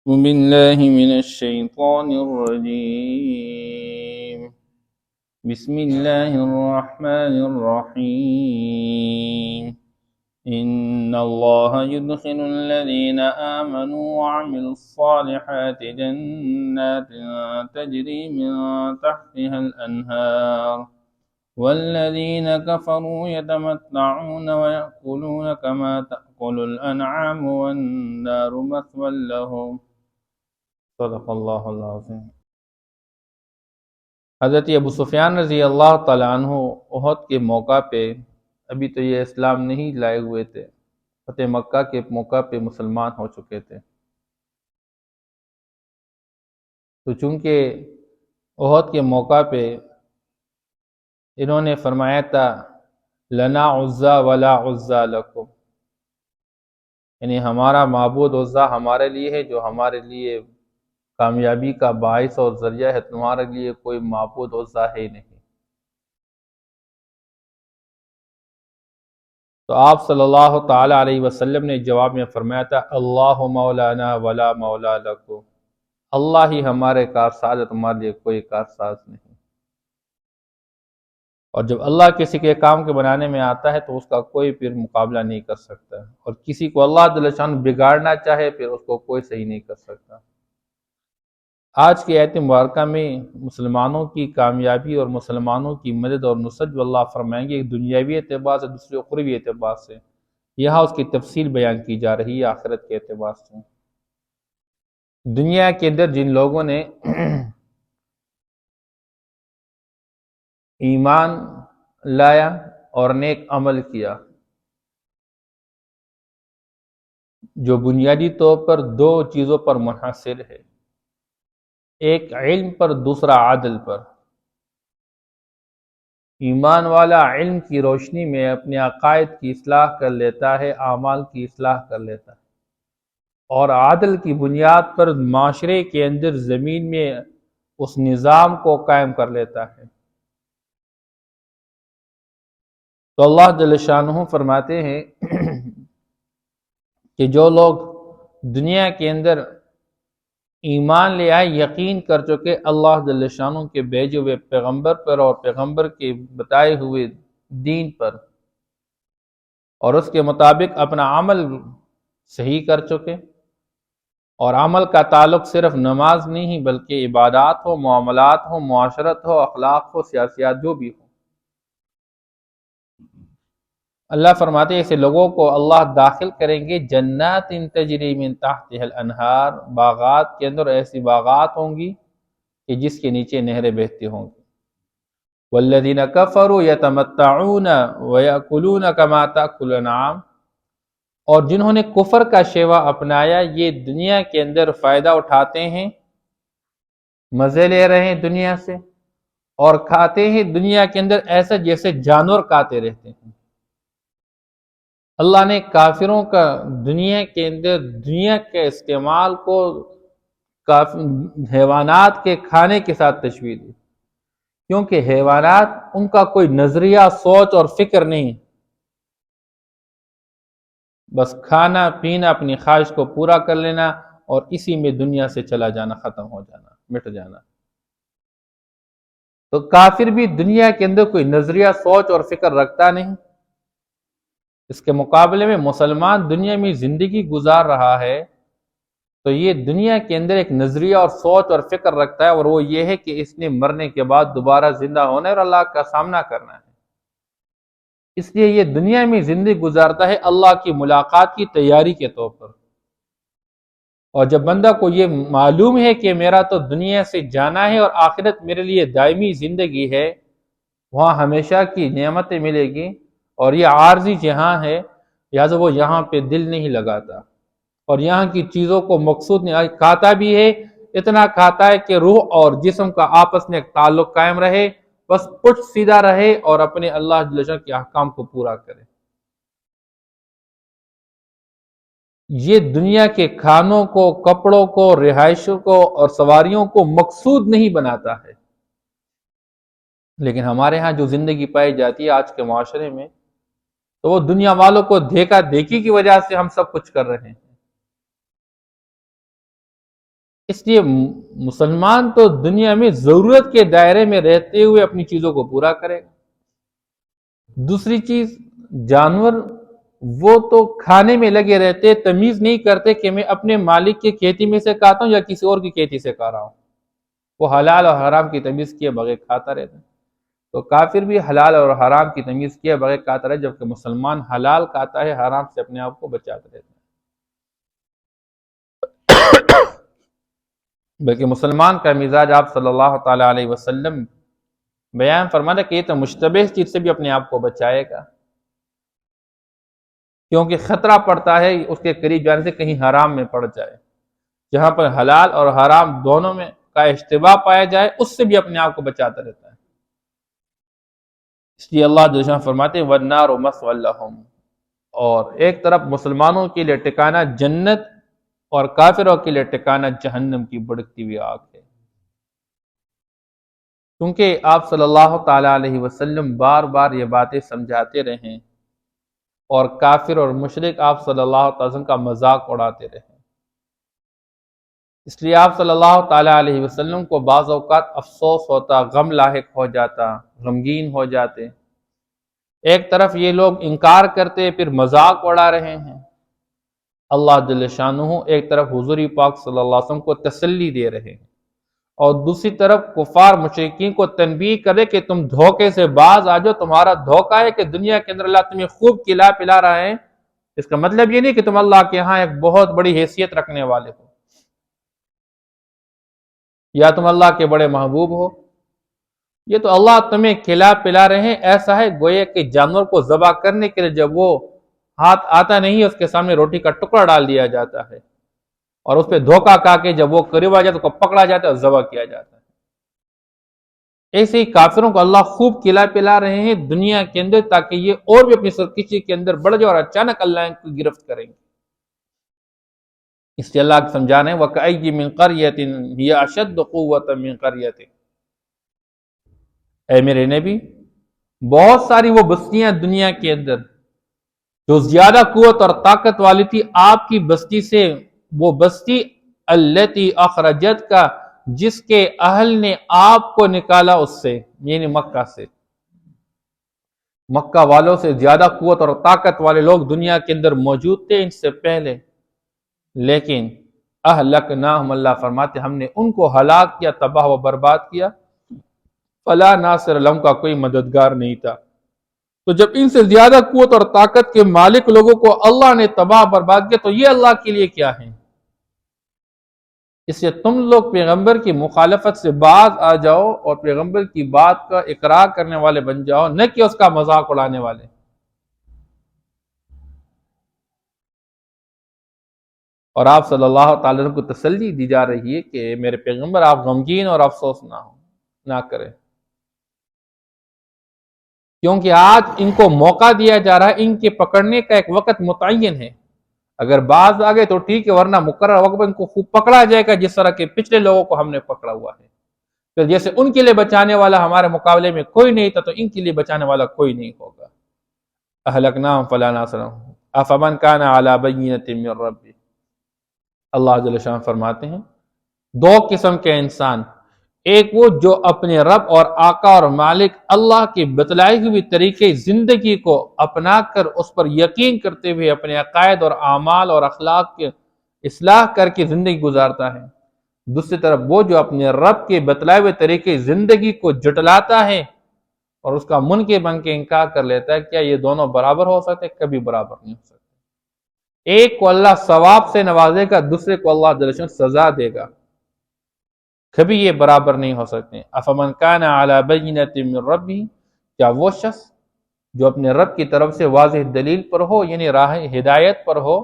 بالله من الشيطان الرجيم. بسم الله الرحمن الرحيم. إن الله يدخل الذين آمنوا وعملوا الصالحات جنات تجري من تحتها الأنهار والذين كفروا يتمتعون ويأكلون كما تأكل الأنعام والنار مثوى لهم. صدق اللہ العظیم۔ حضرت ابو سفیان رضی اللہ تعالیٰ عنہ احد کے موقع پہ، ابھی تو یہ اسلام نہیں لائے ہوئے تھے، فتح مکہ کے موقع پہ مسلمان ہو چکے تھے۔ تو چونکہ احد کے موقع پہ انہوں نے فرمایا تھا لنا عزا ولا عزا لکم، یعنی ہمارا معبود عزا ہمارے لیے ہے، جو ہمارے لیے کامیابی کا باعث اور ذریعہ ہے، تمہارے لیے کوئی معبود عزا ہے ہی نہیں۔ تو آپ صلی اللہ تعالی علیہ وسلم نے جواب میں فرمایا تھا اللہ مولانا ولا مولا لکم، اللہ ہی ہمارے کارساز ہے، تمہارے لیے کوئی کارساز نہیں۔ اور جب اللہ کسی کے کام کے بنانے میں آتا ہے تو اس کا کوئی پھر مقابلہ نہیں کر سکتا، اور کسی کو اللہ جل شانہ بگاڑنا چاہے پھر اس کو کوئی صحیح نہیں کر سکتا۔ آج کی آیت مبارکہ میں مسلمانوں کی کامیابی اور مسلمانوں کی مدد اور نصرت جو اللہ فرمائیں گے، ایک دنیاوی اعتبار سے، دوسری اخروی اعتبار سے، یہاں اس کی تفصیل بیان کی جا رہی ہے آخرت کے اعتبار سے۔ دنیا کے اندر جن لوگوں نے ایمان لایا اور نیک عمل کیا، جو بنیادی طور پر دو چیزوں پر منحصر ہے، ایک علم پر، دوسرا عدل پر۔ ایمان والا علم کی روشنی میں اپنے عقائد کی اصلاح کر لیتا ہے، اعمال کی اصلاح کر لیتا ہے، اور عدل کی بنیاد پر معاشرے کے اندر زمین میں اس نظام کو قائم کر لیتا ہے۔ تو اللہ جل شانہ فرماتے ہیں کہ جو لوگ دنیا کے اندر ایمان لے آئے، یقین کر چکے اللہ جل شانہ کے بھیجے ہوئے پیغمبر پر اور پیغمبر کے بتائے ہوئے دین پر، اور اس کے مطابق اپنا عمل صحیح کر چکے، اور عمل کا تعلق صرف نماز نہیں بلکہ عبادات ہو، معاملات ہو، معاشرت ہو، اخلاق ہو، سیاسیات جو بھی ہو، اللہ فرماتے ہیں ایسے لوگوں کو اللہ داخل کریں گے جنات تجری من تحتها الانہار، باغات کے اندر ایسی باغات ہوں گی کہ جس کے نیچے نہریں بہتی ہوں گی۔ والذین کفروا یتمتعون ویأکلون کما تأکل الانعام، اور جنہوں نے کفر کا شیوا اپنایا، یہ دنیا کے اندر فائدہ اٹھاتے ہیں، مزے لے رہے ہیں دنیا سے، اور کھاتے ہیں دنیا کے اندر ایسا جیسے جانور کھاتے رہتے ہیں۔ اللہ نے کافروں کا دنیا کے اندر دنیا کے استعمال کو حیوانات کے کھانے کے ساتھ تشبیہ دی، کیونکہ حیوانات ان کا کوئی نظریہ، سوچ اور فکر نہیں، بس کھانا پینا، اپنی خواہش کو پورا کر لینا اور اسی میں دنیا سے چلا جانا، ختم ہو جانا، مٹ جانا۔ تو کافر بھی دنیا کے اندر کوئی نظریہ، سوچ اور فکر رکھتا نہیں۔ اس کے مقابلے میں مسلمان دنیا میں زندگی گزار رہا ہے تو یہ دنیا کے اندر ایک نظریہ اور سوچ اور فکر رکھتا ہے، اور وہ یہ ہے کہ اس نے مرنے کے بعد دوبارہ زندہ ہونا ہے اور اللہ کا سامنا کرنا ہے۔ اس لیے یہ دنیا میں زندگی گزارتا ہے اللہ کی ملاقات کی تیاری کے طور پر، اور جب بندہ کو یہ معلوم ہے کہ میرا تو دنیا سے جانا ہے اور آخرت میرے لیے دائمی زندگی ہے، وہاں ہمیشہ کی نعمتیں ملے گی، اور یہ عارضی جہاں ہے، لہٰذا وہ یہاں پہ دل نہیں لگاتا، اور یہاں کی چیزوں کو مقصود نہیں، کھاتا بھی ہے، اتنا کھاتا ہے کہ روح اور جسم کا آپس میں ایک تعلق قائم رہے، بس پٹ سیدھا رہے اور اپنے اللہ جل شانہ کے احکام کو پورا کرے۔ یہ دنیا کے کھانوں کو، کپڑوں کو، رہائشوں کو اور سواریوں کو مقصود نہیں بناتا ہے، لیکن ہمارے ہاں جو زندگی پائی جاتی ہے آج کے معاشرے میں، تو وہ دنیا والوں کو دیکھا دیکھی کی وجہ سے ہم سب کچھ کر رہے ہیں۔ اس لیے مسلمان تو دنیا میں ضرورت کے دائرے میں رہتے ہوئے اپنی چیزوں کو پورا کرے گا۔ دوسری چیز، جانور وہ تو کھانے میں لگے رہتے، تمیز نہیں کرتے کہ میں اپنے مالک کی کھیتی میں سے کھاتا ہوں یا کسی اور کی کھیتی سے کھا رہا ہوں، وہ حلال اور حرام کی تمیز کیے بغیر کھاتا رہتا ہے۔ تو کافر بھی حلال اور حرام کی تمیز کیے بغیر کھاتا رہتا ہے، جبکہ مسلمان حلال کھاتا ہے، حرام سے اپنے آپ کو بچاتا رہتا ہے۔ بلکہ مسلمان کا مزاج آپ صلی اللہ تعالی علیہ وسلم بیان فرمانا کہ یہ تو مشتبہ چیز سے بھی اپنے آپ کو بچائے گا، کیونکہ خطرہ پڑتا ہے اس کے قریب جانے سے کہیں حرام میں پڑ جائے۔ جہاں پر حلال اور حرام دونوں میں کا اشتباہ پایا جائے، اس سے بھی اپنے آپ کو بچاتا رہتا ہے۔ اس لیے اللہ جل شانہ فرماتے ہیں وَالنَّارُ مَثْوًى لَهُمْ، اور ایک طرف مسلمانوں کے لیے ٹھکانہ جنت اور کافروں کے لیے ٹھکانہ جہنم کی بھڑکتی ہوئی آگ ہے۔ کیونکہ آپ صلی اللہ تعالی علیہ وسلم بار بار یہ باتیں سمجھاتے رہے اور کافر اور مشرک آپ صلی اللہ تعالی وسلم کا مذاق اڑاتے رہے، اس لیے آپ صلی اللہ تعالی علیہ وسلم کو بعض اوقات افسوس ہوتا، غم لاحق ہو جاتا، غمگین ہو جاتے۔ ایک طرف یہ لوگ انکار کرتے پھر مذاق اڑا رہے ہیں، اللہ جل شانہ ایک طرف حضور پاک صلی اللہ علیہ وسلم کو تسلی دے رہے ہیں، اور دوسری طرف کفار مشرکین کو تنبیہ کرے کہ تم دھوکے سے باز آ جاؤ، تمہارا دھوکہ ہے کہ دنیا کے اندر اللہ تمہیں خوب کھلا پلا رہا ہے، اس کا مطلب یہ نہیں کہ تم اللہ کے ہاں ایک بہت بڑی حیثیت رکھنے والے ہو یا تم اللہ کے بڑے محبوب ہو۔ یہ تو اللہ تمہیں کھلا پلا رہے ہیں، ایسا ہے گویا کہ جانور کو ذبح کرنے کے لیے جب وہ ہاتھ آتا نہیں ہے، اس کے سامنے روٹی کا ٹکڑا ڈال دیا جاتا ہے، اور اس پہ دھوکہ کھا کے جب وہ قریب آ جاتا ہے تو پکڑا جاتا ہے اور ذبح کیا جاتا ہے۔ ایسے ہی کافروں کو اللہ خوب کھلا پلا رہے ہیں دنیا کے اندر، تاکہ یہ اور بھی اپنی سرکشی کے اندر بڑھ جائے اور اچانک اللہ ان کو گرفت کریں گے۔ اس لیے اللہ سمجھانا ہے وَكَأَيٍّ مِّن قَرْيَةٍ هِيَ أَشَدُّ قُوَّةً مِّن قَرْيَتِكَ، اے میرے نبی، بہت ساری وہ بستیاں دنیا کے اندر جو زیادہ قوت اور طاقت والی تھی آپ کی بستی سے، وہ بستی التی اخرجت کا، جس کے اہل نے آپ کو نکالا اس سے، یعنی مکہ سے۔ مکہ والوں سے زیادہ قوت اور طاقت والے لوگ دنیا کے اندر موجود تھے ان سے پہلے، لیکن اہلکناہم، اللہ فرماتے ہم نے ان کو ہلاک کیا، تباہ و برباد کیا، فلا ناصر لہم، کا کوئی مددگار نہیں تھا۔ تو جب ان سے زیادہ قوت اور طاقت کے مالک لوگوں کو اللہ نے تباہ برباد کیا، تو یہ اللہ کے لیے کیا ہے؟ اس لیے تم لوگ پیغمبر کی مخالفت سے باز آ جاؤ اور پیغمبر کی بات کا اقرار کرنے والے بن جاؤ، نہ کہ اس کا مذاق اڑانے والے۔ اور آپ صلی اللہ تعالی وسلم کو تسلی دی جا رہی ہے کہ میرے پیغمبر آپ غمگین اور افسوس نہ کریں، کیونکہ آج ان کو موقع دیا جا رہا ہے، ان کے پکڑنے کا ایک وقت متعین ہے۔ اگر باز آ گئے تو ٹھیک ہے، ورنہ مقرر وقت ان کو خوب پکڑا جائے گا، جس طرح کے پچھلے لوگوں کو ہم نے پکڑا ہوا ہے۔ پھر جیسے ان کے لیے بچانے والا ہمارے مقابلے میں کوئی نہیں تھا، تو ان کے لیے بچانے والا کوئی نہیں ہوگا۔ اہلکناہم فلا ناصر لہم افمن کان علی بینۃ من ربہ، اللہ جل شانہ فرماتے ہیں دو قسم کے انسان، ایک وہ جو اپنے رب اور آقا اور مالک اللہ کی بتلائی ہوئی طریقے زندگی کو اپنا کر اس پر یقین کرتے ہوئے اپنے عقائد اور اعمال اور اخلاق کے اصلاح کر کے زندگی گزارتا ہے، دوسری طرف وہ جو اپنے رب کے بتلائے ہوئے طریقے زندگی کو جٹلاتا ہے اور اس کا منکر بن کے انکار کر لیتا ہے۔ کیا یہ دونوں برابر ہو سکتے؟ کبھی برابر نہیں ہو سکتے۔ ایک کو اللہ ثواب سے نوازے گا، دوسرے کو اللہ جل شانہ سزا دے گا، کبھی یہ برابر نہیں ہو سکتے۔ افمن کان علی بینۃ من ربہ، کیا وہ شخص جو اپنے رب کی طرف سے واضح دلیل پر ہو، یعنی راہ ہدایت پر ہو،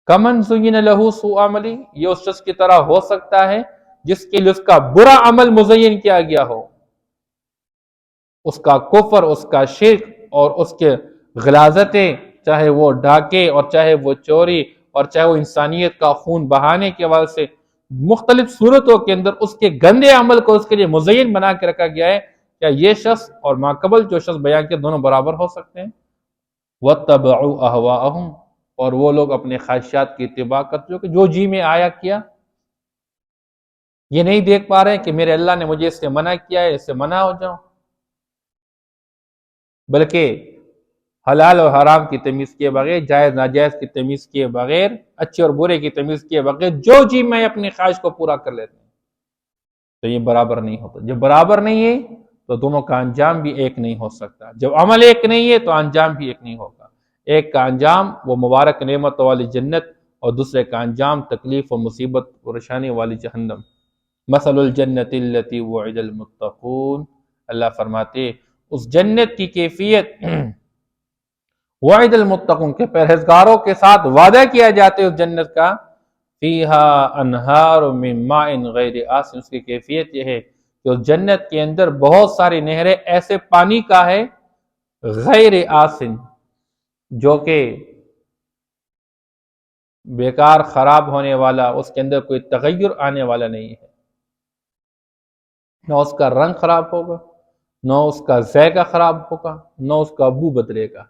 کمن زین لہ سوء عملی، یہ اس شخص کی طرح ہو سکتا ہے جس کے لیے اس کا برا عمل مزین کیا گیا ہو، اس کا کفر، اس کا شرک اور اس کے غلاظتیں، چاہے وہ ڈاکے اور چاہے وہ چوری اور چاہے وہ انسانیت کا خون بہانے کے وجہ سے مختلف صورتوں کے اندر اس کے گندے عمل کو اس کے لیے مزین بنا کے رکھا گیا ہے۔ کیا یہ شخص اور ماقبل جو شخص بیان کے دونوں برابر ہو سکتے ہیں؟ وَاتَّبَعُوا أَهْوَاءَهُمْ، اور وہ لوگ اپنے خواہشات کی اتباع کرتے جو جی میں آیا کیا۔ یہ نہیں دیکھ پا رہے ہیں کہ میرے اللہ نے مجھے اس سے منع کیا ہے، اس سے منع ہو جاؤں، بلکہ حلال اور حرام کی تمیز کیے بغیر، جائز ناجائز کی تمیز کیے بغیر، اچھے اور برے کی تمیز کیے بغیر جو جی میں اپنی خواہش کو پورا کر لیتے ہیں، تو یہ برابر نہیں ہوتا۔ جب برابر نہیں ہے تو دونوں کا انجام بھی ایک نہیں ہو سکتا۔ جب عمل ایک نہیں ہے تو انجام بھی ایک نہیں ہوگا۔ ایک کا انجام وہ مبارک نعمت والی جنت، اور دوسرے کا انجام تکلیف و مصیبت و پریشانی والی جہنم۔ مثل الجنت التي وعد المتقون، اللہ فرماتے اس جنت کی کیفیت وعد المتقون کے پرہیزگاروں کے ساتھ وعدہ کیا جاتا ہے اس جنت کا، فیہا انہار من ماء غیر آسن، اس کی کیفیت یہ ہے کہ اس جنت کے اندر بہت ساری نہریں ایسے پانی کا ہے غیر آسن، جو کہ بیکار خراب ہونے والا، اس کے اندر کوئی تغیر آنے والا نہیں ہے، نہ اس کا رنگ خراب ہوگا، نہ اس کا ذائقہ خراب ہوگا، نہ اس کا بو بدلے گا۔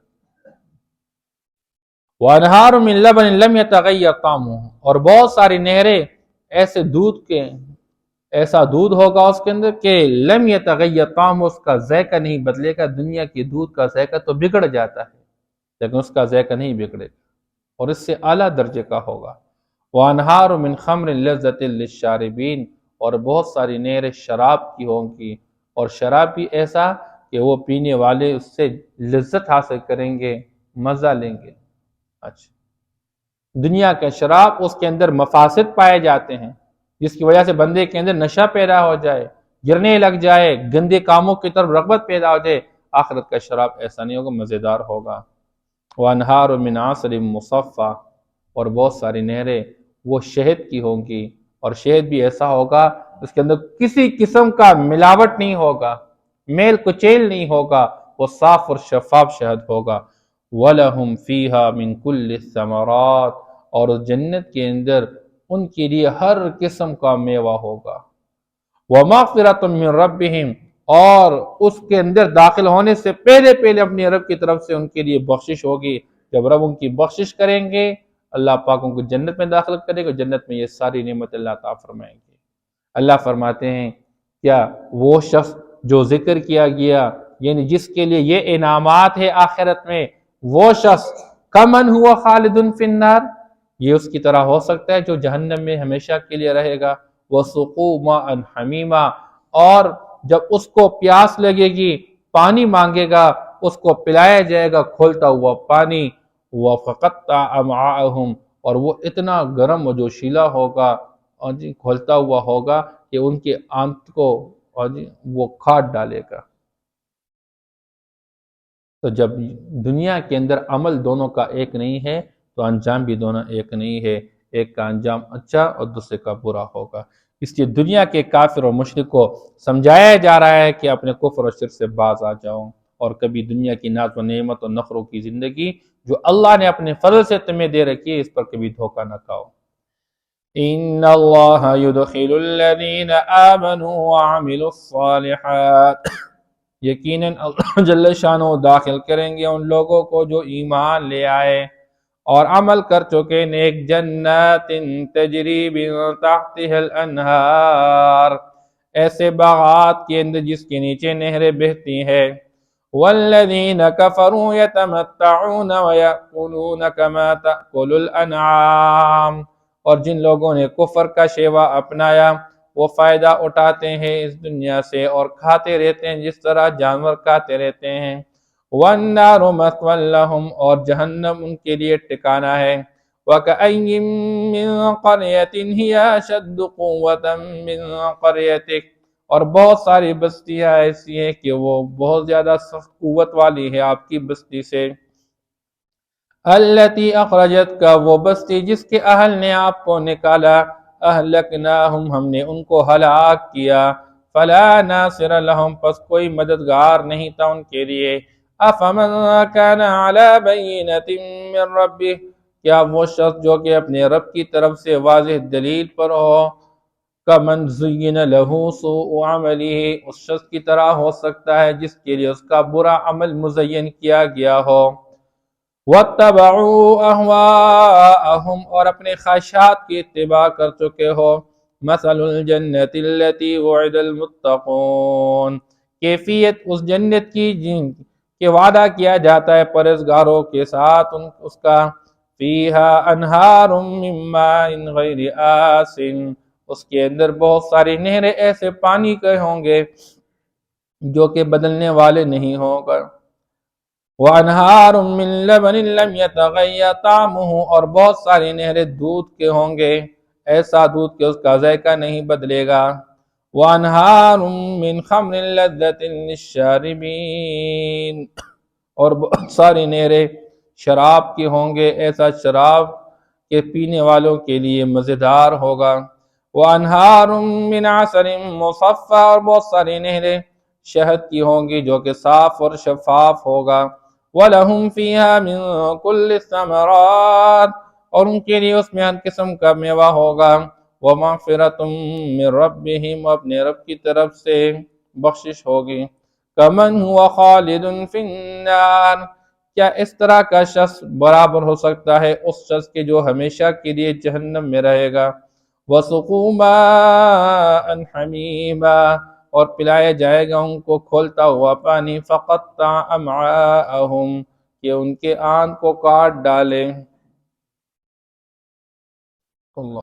وَأَنْهَارٌ مِّن لَبَنٍ لَمْ يَتَغَيَّرْ طَعْمُهُ، اور بہت ساری نہریں ایسے دودھ کے، ایسا دودھ ہوگا اس کے اندر کہ لم يتغیر طعمہ، اس کا ذائقہ نہیں بدلے گا۔ دنیا کی دودھ کا ذائقہ تو بگڑ جاتا ہے لیکن اس کا ذائقہ نہیں بگڑے گا، اور اس سے اعلیٰ درجے کا ہوگا۔ وَأَنْهَارٌ مِّن خَمْرٍ لَذَّةٍ لِلشَّارِبِينَ، اور بہت ساری نہریں شراب کی ہوں گی، اور شراب بھی ایسا کہ وہ پینے والے اس سے لذت حاصل کریں گے، مزہ لیں گے۔ اچھا، دنیا کا شراب اس کے اندر مفاسد پائے جاتے ہیں، جس کی وجہ سے بندے کے اندر نشہ پیدا ہو جائے، گرنے لگ جائے، گندے کاموں کی طرف رغبت پیدا ہو جائے۔ آخرت کا شراب ایسا نہیں ہوگا، مزیدار ہوگا۔ وَأَنْهَارٌ مِّنْ عَسَلٍ مُّصَفًّى، اور بہت ساری نہریں وہ شہد کی ہوں گی، اور شہد بھی ایسا ہوگا اس کے اندر کسی قسم کا ملاوٹ نہیں ہوگا، میل کچیل نہیں ہوگا، وہ صاف اور شفاف شہد ہوگا۔ وَلَهُمْ فِيهَا مِنْ كُلِّ الثَّمَرَاتِ، اور اس جنت کے اندر ان کے لیے ہر قسم کا میوہ ہوگا۔ وَمَغْفِرَةٌ مِّن رَبِّهِمْ، اور اس کے اندر داخل ہونے سے پہلے پہلے اپنے رب کی طرف سے ان کے لیے بخشش ہوگی۔ جب رب ان کی بخشش کریں گے، اللہ پاک ان کو جنت میں داخل کرے گا، جنت میں یہ ساری نعمت اللہ تعالیٰ فرمائیں گے۔ اللہ فرماتے ہیں کیا وہ شخص جو ذکر کیا گیا، یعنی جس کے لیے یہ انعامات ہے آخرت میں، وہ شخص کمن ہوا خالد فی النار، یہ اس کی طرح ہو سکتا ہے جو جہنم میں ہمیشہ کے لیے رہے گا۔ وَسُقُوا مَاءً حَمِيمًا، اور جب اس کو پیاس لگے گی، پانی مانگے گا، اس کو پلایا جائے گا کھولتا ہوا پانی۔ وَفَقَطَّعَ أَمْعَاءَهُمْ، اور وہ اتنا گرم و جوشیلا ہوگا اور کھولتا ہوا ہوگا کہ ان کے آنت کو وہ کاٹ ڈالے گا۔ تو جب دنیا کے اندر عمل دونوں کا ایک نہیں ہے تو انجام بھی دونوں ایک نہیں ہے، ایک کا انجام اچھا اور دوسرے کا برا ہوگا۔ اس لیے دنیا کے کافر اور مشرک کو سمجھایا جا رہا ہے کہ اپنے کفر اور شرک سے باز آ جاؤ، اور کبھی دنیا کی ناز و نعمت اور نخروں کی زندگی جو اللہ نے اپنے فضل سے تمہیں دے رکھی ہے، اس پر کبھی دھوکہ نہ کھاؤ۔ ان اللہ يدخل الذین آمنوا وعملوا الصالحات، یقیناً اللہ جل شانہ داخل کریں گے ان لوگوں کو جو ایمان لے آئے اور عمل کر چکے نیک، جنات تجری من تحتها الانہار، ایسے باغات کے اندر جس کے نیچے نہریں بہتی ہیں۔ والذین کفروا یتمتعون ویأکلون کما تأکل الانعام، اور جن لوگوں نے کفر کا شیوا اپنایا وہ فائدہ اٹھاتے ہیں اس دنیا سے اور کھاتے رہتے ہیں جس طرح جانور کھاتے رہتے ہیں۔ وَالنَّارُ مَثْوًى لَهُمْ، اور جہنم ان کے لیے ٹھکانہ ہے۔ وَكَأَيٍّن مِّن قَرْيَةٍ هِيَ أَشَدُّ قُوَّةً مِّن قَرْيَتِكَ، اور بہت ساری بستیاں ایسی ہیں کہ وہ بہت زیادہ سخت قوت والی ہے آپ کی بستی سے۔ الَّتِي أَخْرَجَتْكَ، وہ بستی جس کے اہل نے آپ کو نکالا۔ اہلکناہم، ہم نے ان کو ہلاک کیا۔ فلا ناصر لہم، پس کوئی مددگار نہیں تھا ان کے لیے۔ افمن کان علی بینۃ من ربہ، کیا وہ شخص جو کہ اپنے رب کی طرف سے واضح دلیل پر ہو، کمن زین لہ سوء عملہ، اس شخص کی طرح ہو سکتا ہے جس کے لیے اس کا برا عمل مزین کیا گیا ہو۔ وَاتَّبَعُوا أَهْوَاءَهُمْ، اور اپنے خواہشات کی اتباع کر چکے ہو۔ مثل الجنت التي وعد المتقون، کیفیت اس جنت کی جن کہ وعدہ کیا جاتا ہے پرہیزگاروں کے ساتھ اس کا، فیہا انہار من ماء غیر آسن، اس کے اندر بہت ساری نہریں ایسے پانی کے ہوں گے جو کہ بدلنے والے نہیں ہوں گے، وَأَنْهَارٌ مِّن لَبَنٍ لَّمْ يَتَغَيَّرْ طَعْمُهُ، اور بہت ساری نہریں دودھ کے ہوں گے، ایسا دودھ کہ اس کا ذائقہ نہیں بدلے گا، وَأَنْهَارٌ مِّن خَمْرٍ لَذَّةٍ لِّلشَّارِبِينَ، اور بہت ساری نہریں شراب کی ہوں گے، ایسا شراب کہ پینے والوں کے لیے مزیدار ہوگا، وَأَنْهَارٌ مِّنْ عَسَلٍ مُّصَفًّى، اور بہت ساری نہریں شہد کی ہوں گی جو کہ صاف اور شفاف ہوگا، وَلَهُمْ فِيهَا مِن كُلِّ الثَّمَرَاتِ، اور ان کے لیے اس میں ہر قسم کا میوہ ہوگا، وَمَغْفِرَةٌ مِّن رَّبِّهِمْ، اپنے رب کی طرف سے بخشش ہوگی، كَمَنْ هُوَ خَالِدٌ فِي النَّارِ، کیا اس طرح کا شخص برابر ہو سکتا ہے اس شخص کے جو ہمیشہ کے لیے جہنم میں رہے گا، وَسُقُوا مَاءً حَمِيمًا، اور پلایا جائے گا ان کو کھولتا ہوا پانی، فَقَطَّعَ أَمْعَاءَهُمْ، کہ ان کے آنت کو کاٹ ڈالے۔ اللہ